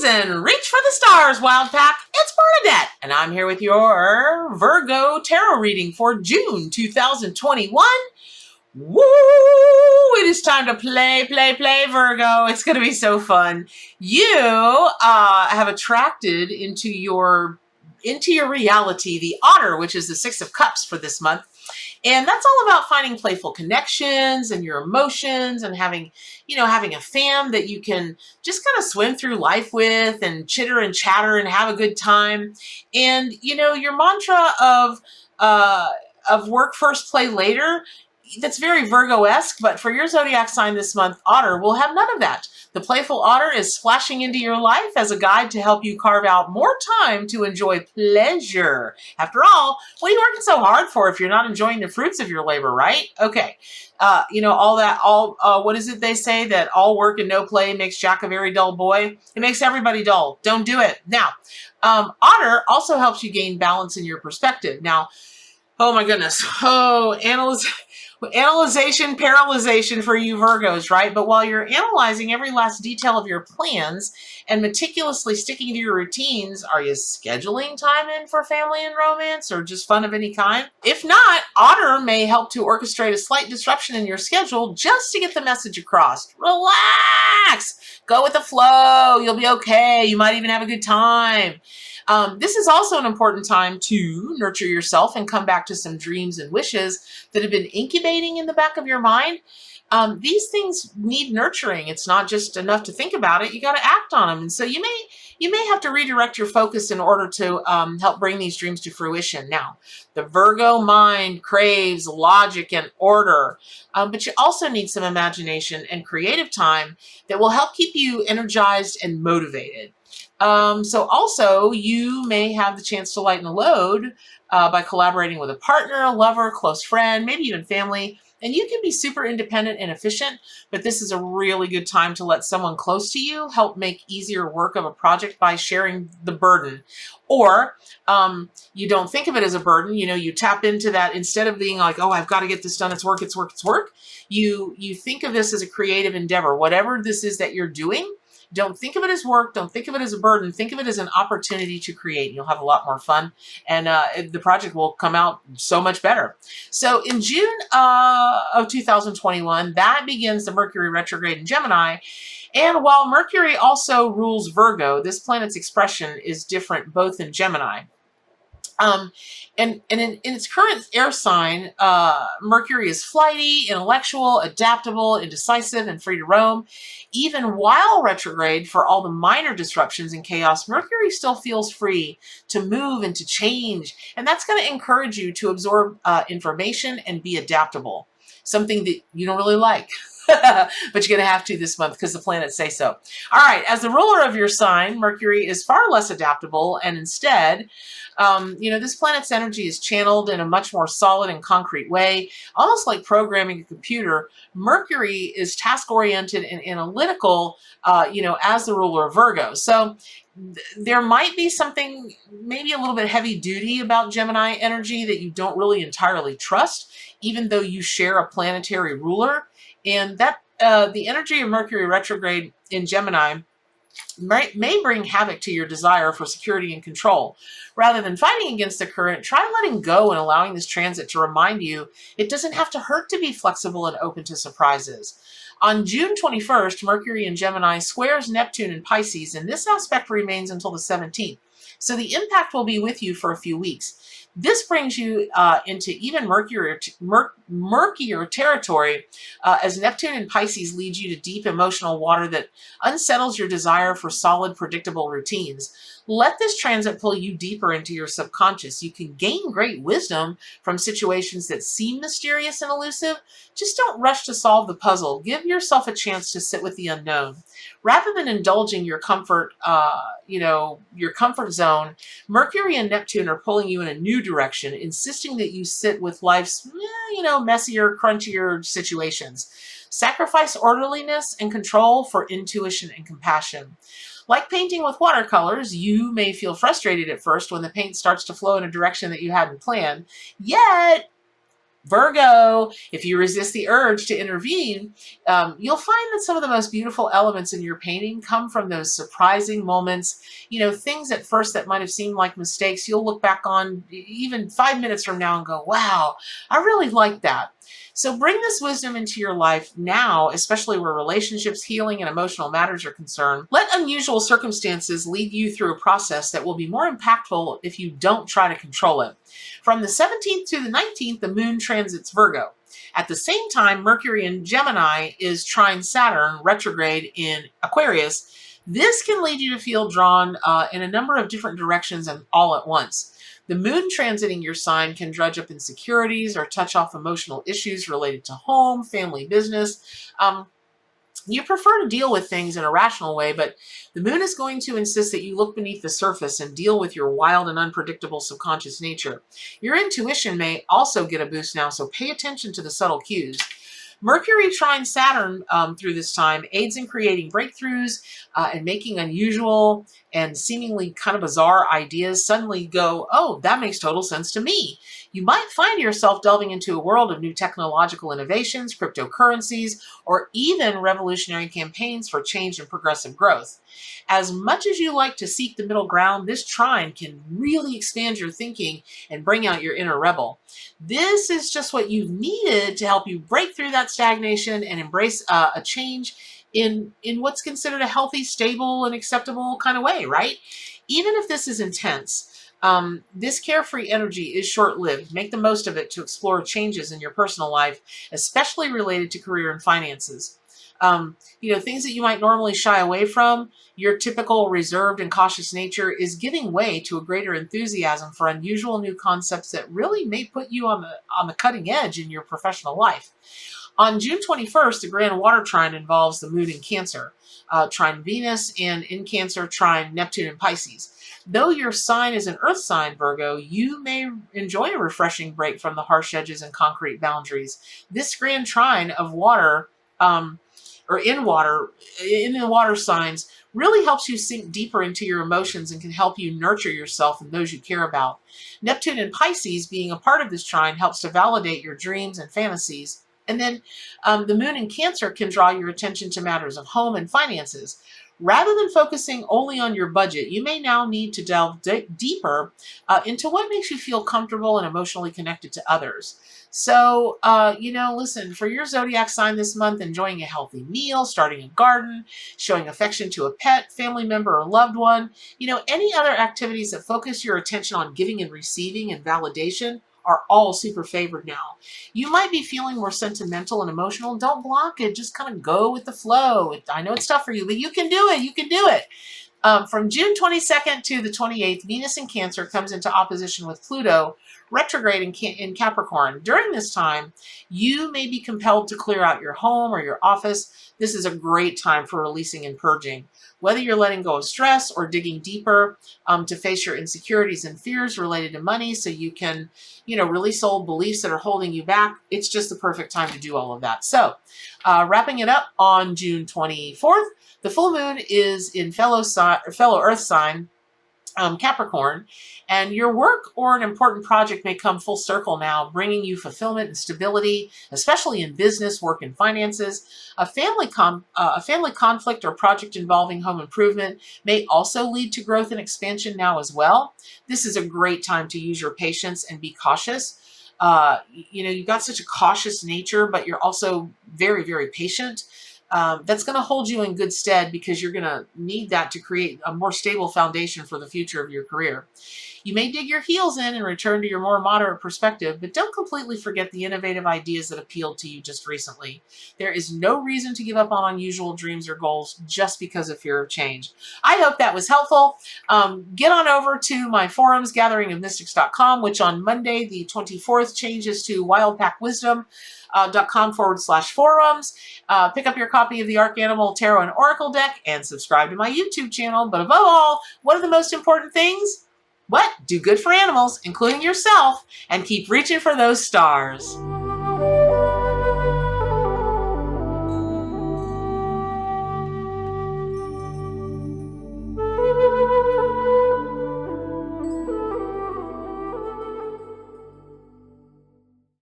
and reach for the stars, Wild Pack. It's Bernadette, and I'm here with your Virgo tarot reading for June 2021. Woo! It is time to play, Virgo. It's going to be so fun. You have attracted into your reality the Otter, which is the Six of Cups for this month. And that's all about finding playful connections and your emotions and having a fam that you can just kind of swim through life with and chitter and chatter and have a good time. And, your mantra of work first, play later, that's very Virgo-esque, but for your zodiac sign this month, Otter, will have none of that. The playful Otter is splashing into your life as a guide to help you carve out more time to enjoy pleasure. After all, what are you working so hard for if you're not enjoying the fruits of your labor, right? Okay. What is it they say, that all work and no play makes Jack a very dull boy? It makes everybody dull. Don't do it. Now, Otter also helps you gain balance in your perspective. Now, oh my goodness. Analyzation, paralyzation for you Virgos, right? But while you're analyzing every last detail of your plans and meticulously sticking to your routines, are you scheduling time in for family and romance or just fun of any kind? If not, Otter may help to orchestrate a slight disruption in your schedule just to get the message across. Relax! Go with the flow. You'll be okay. You might even have a good time. This is also an important time to nurture yourself and come back to some dreams and wishes that have been incubating in the back of your mind. These things need nurturing. It's not just enough to think about it. You got to act on them. And so you may have to redirect your focus in order to help bring these dreams to fruition. Now, the Virgo mind craves logic and order, but you also need some imagination and creative time that will help keep you energized and motivated. So also you may have the chance to lighten the load by collaborating with a partner, a lover, close friend, maybe even family. And you can be super independent and efficient, but this is a really good time to let someone close to you help make easier work of a project by sharing the burden. Or you don't think of it as a burden. You tap into that instead of being like, oh, I've got to get this done. It's work, it's work, it's work. You think of this as a creative endeavor. Whatever this is that you're doing, don't think of it as work. Don't think of it as a burden. Think of it as an opportunity to create. You'll have a lot more fun, and the project will come out so much better. So in June of 2021, that begins the Mercury retrograde in Gemini. And while Mercury also rules Virgo, this planet's expression is different both in Gemini. And in its current air sign, Mercury is flighty, intellectual, adaptable, indecisive, and free to roam. Even while retrograde, for all the minor disruptions and chaos, Mercury still feels free to move and to change. And that's going to encourage you to absorb information and be adaptable, something that you don't really like. But you're going to have to this month because the planets say so. All right, as the ruler of your sign, Mercury is far less adaptable, and instead, this planet's energy is channeled in a much more solid and concrete way, almost like programming a computer. Mercury is task-oriented and analytical, as the ruler of Virgo. So there might be something maybe a little bit heavy-duty about Gemini energy that you don't really entirely trust, even though you share a planetary ruler. And that the energy of Mercury retrograde in Gemini may bring havoc to your desire for security and control. Rather than fighting against the current, try letting go and allowing this transit to remind you it doesn't have to hurt to be flexible and open to surprises. On June 21st, Mercury in Gemini squares Neptune in Pisces, and this aspect remains until the 17th. So the impact will be with you for a few weeks. This brings you into even murkier territory as Neptune in Pisces leads you to deep emotional water that unsettles your desire for solid, predictable routines. Let this transit pull you deeper into your subconscious. You can gain great wisdom from situations that seem mysterious and elusive. Just don't rush to solve the puzzle. Give yourself a chance to sit with the unknown. Rather than indulging your comfort zone, Mercury and Neptune are pulling you in a new direction, insisting that you sit with life's, messier, crunchier situations. Sacrifice orderliness and control for intuition and compassion. Like painting with watercolors, you may feel frustrated at first when the paint starts to flow in a direction that you hadn't planned, yet Virgo, if you resist the urge to intervene, you'll find that some of the most beautiful elements in your painting come from those surprising moments. Things at first that might have seemed like mistakes, you'll look back on even 5 minutes from now and go, wow, I really like that. So bring this wisdom into your life now, especially where relationships, healing, and emotional matters are concerned. Let unusual circumstances lead you through a process that will be more impactful if you don't try to control it. From the 17th to the 19th, the moon transits Virgo. At the same time, Mercury in Gemini is trine Saturn retrograde in Aquarius. This can lead you to feel drawn in a number of different directions and all at once. The moon transiting your sign can dredge up insecurities or touch off emotional issues related to home, family, business. You prefer to deal with things in a rational way, but the moon is going to insist that you look beneath the surface and deal with your wild and unpredictable subconscious nature. Your intuition may also get a boost now, so pay attention to the subtle cues. Mercury trine Saturn through this time aids in creating breakthroughs and making unusual and seemingly kind of bizarre ideas suddenly go, oh, that makes total sense to me. You might find yourself delving into a world of new technological innovations, cryptocurrencies, or even revolutionary campaigns for change and progressive growth. As much as you like to seek the middle ground, this trine can really expand your thinking and bring out your inner rebel. This is just what you've needed to help you break through that stagnation and embrace a change in what's considered a healthy, stable, and acceptable kind of way, right? Even if this is intense, this carefree energy is short-lived. Make the most of it to explore changes in your personal life, especially related to career and finances. Things that you might normally shy away from, your typical reserved and cautious nature is giving way to a greater enthusiasm for unusual new concepts that really may put you on the cutting edge in your professional life. On June 21st, the grand water trine involves the moon in Cancer, trine Venus, and in Cancer, trine Neptune and Pisces. Though your sign is an earth sign, Virgo, you may enjoy a refreshing break from the harsh edges and concrete boundaries. This grand trine of water, in the water signs, really helps you sink deeper into your emotions and can help you nurture yourself and those you care about. Neptune and Pisces being a part of this trine helps to validate your dreams and fantasies. And then the moon in Cancer can draw your attention to matters of home and finances. Rather than focusing only on your budget, you may now need to delve deeper into what makes you feel comfortable and emotionally connected to others. So, listen, for your zodiac sign this month, enjoying a healthy meal, starting a garden, showing affection to a pet, family member, or loved one, any other activities that focus your attention on giving and receiving and validation are all super favored now. You might be feeling more sentimental and emotional. Don't block it. Just kind of go with the flow. I know it's tough for you, but you can do it. You can do it. From June 22nd to the 28th, Venus in Cancer comes into opposition with Pluto, retrograde in Capricorn. During this time, you may be compelled to clear out your home or your office. This is a great time for releasing and purging. Whether you're letting go of stress or digging deeper to face your insecurities and fears related to money so you can, release old beliefs that are holding you back, it's just the perfect time to do all of that. So, wrapping it up on June 24th, the full moon is in fellow earth sign, Capricorn, and your work or an important project may come full circle now, bringing you fulfillment and stability, especially in business, work, and finances. A family conflict or project involving home improvement may also lead to growth and expansion now as well. This is a great time to use your patience and be cautious. You've got such a cautious nature, but you're also very, very patient. That's going to hold you in good stead because you're going to need that to create a more stable foundation for the future of your career. You may dig your heels in and return to your more moderate perspective, but don't completely forget the innovative ideas that appealed to you just recently. There is no reason to give up on unusual dreams or goals just because of fear of change. I hope that was helpful. Get on over to my forums, gatheringofmystics.com, which on Monday, the 24th, changes to wildpackwisdom.com/forums. Pick up your copy of the Arc Animal Tarot and Oracle deck and subscribe to my YouTube channel. But above all, what are the most important things? What? Do good for animals, including yourself, and keep reaching for those stars.